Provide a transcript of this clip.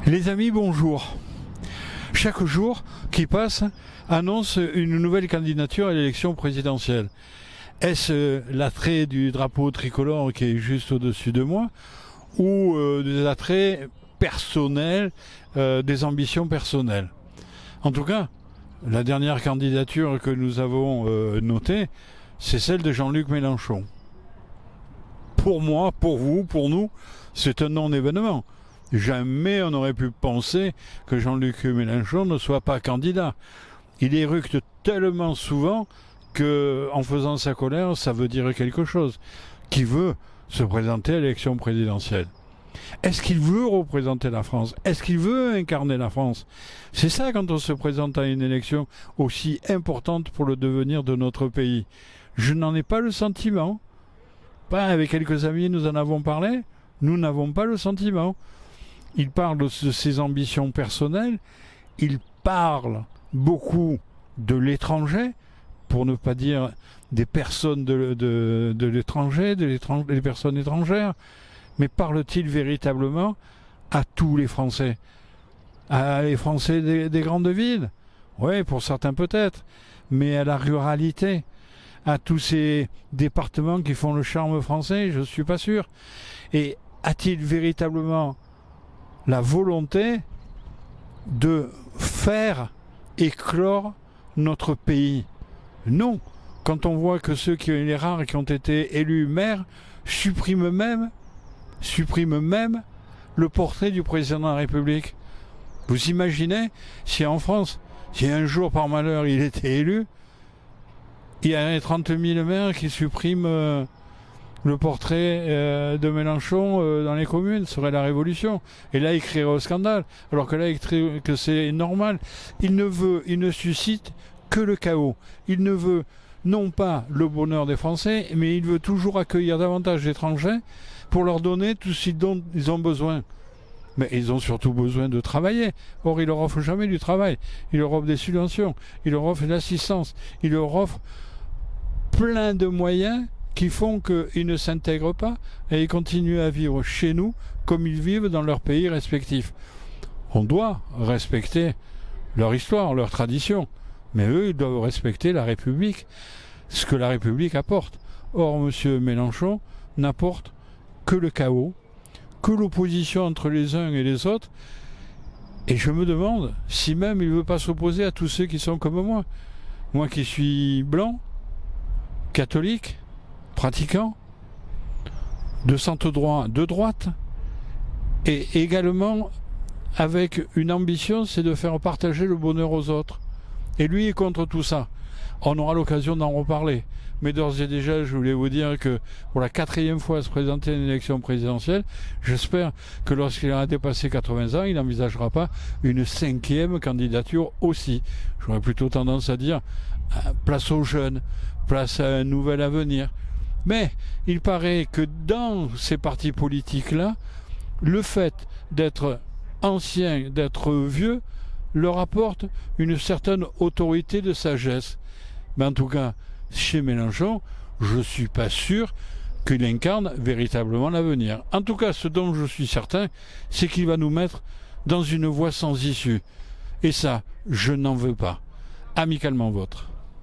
Les amis, bonjour. Chaque jour qui passe annonce une nouvelle candidature à l'élection présidentielle. Est-ce l'attrait du drapeau tricolore qui est juste au-dessus de moi ou des attraits personnels, des ambitions personnelles? En tout cas, la dernière candidature que nous avons notée, c'est celle de Jean-Luc Mélenchon. Pour moi, pour vous, pour nous, c'est un non-événement. Jamais on aurait pu penser que Jean-Luc Mélenchon ne soit pas candidat. Il éructe tellement souvent qu'en faisant sa colère, ça veut dire quelque chose. Qui veut se présenter à l'élection présidentielle? Est-ce qu'il veut représenter la France? Est-ce qu'il veut incarner la France? C'est ça quand on se présente à une élection aussi importante pour le devenir de notre pays. Je n'en ai pas le sentiment. Pas avec quelques amis, nous en avons parlé. Nous n'avons pas le sentiment. Il parle de ses ambitions personnelles. Il parle beaucoup de l'étranger, pour ne pas dire des personnes de l'étranger, des personnes étrangères. Mais parle-t-il véritablement à tous les Français? À les Français des grandes villes? Oui, pour certains peut-être. Mais à la ruralité? À tous ces départements qui font le charme français? Je ne suis pas sûr. Et a-t-il véritablement la volonté de faire éclore notre pays? Non. Quand on voit que les rares qui ont été élus maires suppriment même le portrait du président de la République. Vous imaginez si en France, si un jour par malheur il était élu, il y a 30 000 maires qui suppriment le portrait de Mélenchon dans les communes, ce serait la révolution. Et là, il crierait au scandale. Alors que là, il crie que c'est normal. Il ne suscite que le chaos. Il ne veut non pas le bonheur des Français, mais il veut toujours accueillir davantage d'étrangers pour leur donner tout ce dont ils ont besoin. Mais ils ont surtout besoin de travailler. Or, il leur offre jamais du travail. Il leur offre des subventions. Il leur offre de l'assistance. Il leur offre plein de moyens qui font qu'ils ne s'intègrent pas et ils continuent à vivre chez nous comme ils vivent dans leurs pays respectifs. On doit respecter leur histoire, leur tradition, mais eux, ils doivent respecter la République, ce que la République apporte. Or, M. Mélenchon n'apporte que le chaos, que l'opposition entre les uns et les autres, et je me demande si même il ne veut pas s'opposer à tous ceux qui sont comme moi. Moi qui suis blanc, catholique, pratiquant, de centre droit, de droite, et également avec une ambition, c'est de faire partager le bonheur aux autres. Et lui est contre tout ça. On aura l'occasion d'en reparler. Mais d'ores et déjà, je voulais vous dire que pour la 4e fois à se présenter à une élection présidentielle, j'espère que lorsqu'il aura dépassé 80 ans, il n'envisagera pas une 5e candidature aussi. J'aurais plutôt tendance à dire place aux jeunes, place à un nouvel avenir. Mais il paraît que dans ces partis politiques-là, le fait d'être ancien, d'être vieux, leur apporte une certaine autorité de sagesse. Mais en tout cas, chez Mélenchon, je ne suis pas sûr qu'il incarne véritablement l'avenir. En tout cas, ce dont je suis certain, c'est qu'il va nous mettre dans une voie sans issue. Et ça, je n'en veux pas. Amicalement vôtre.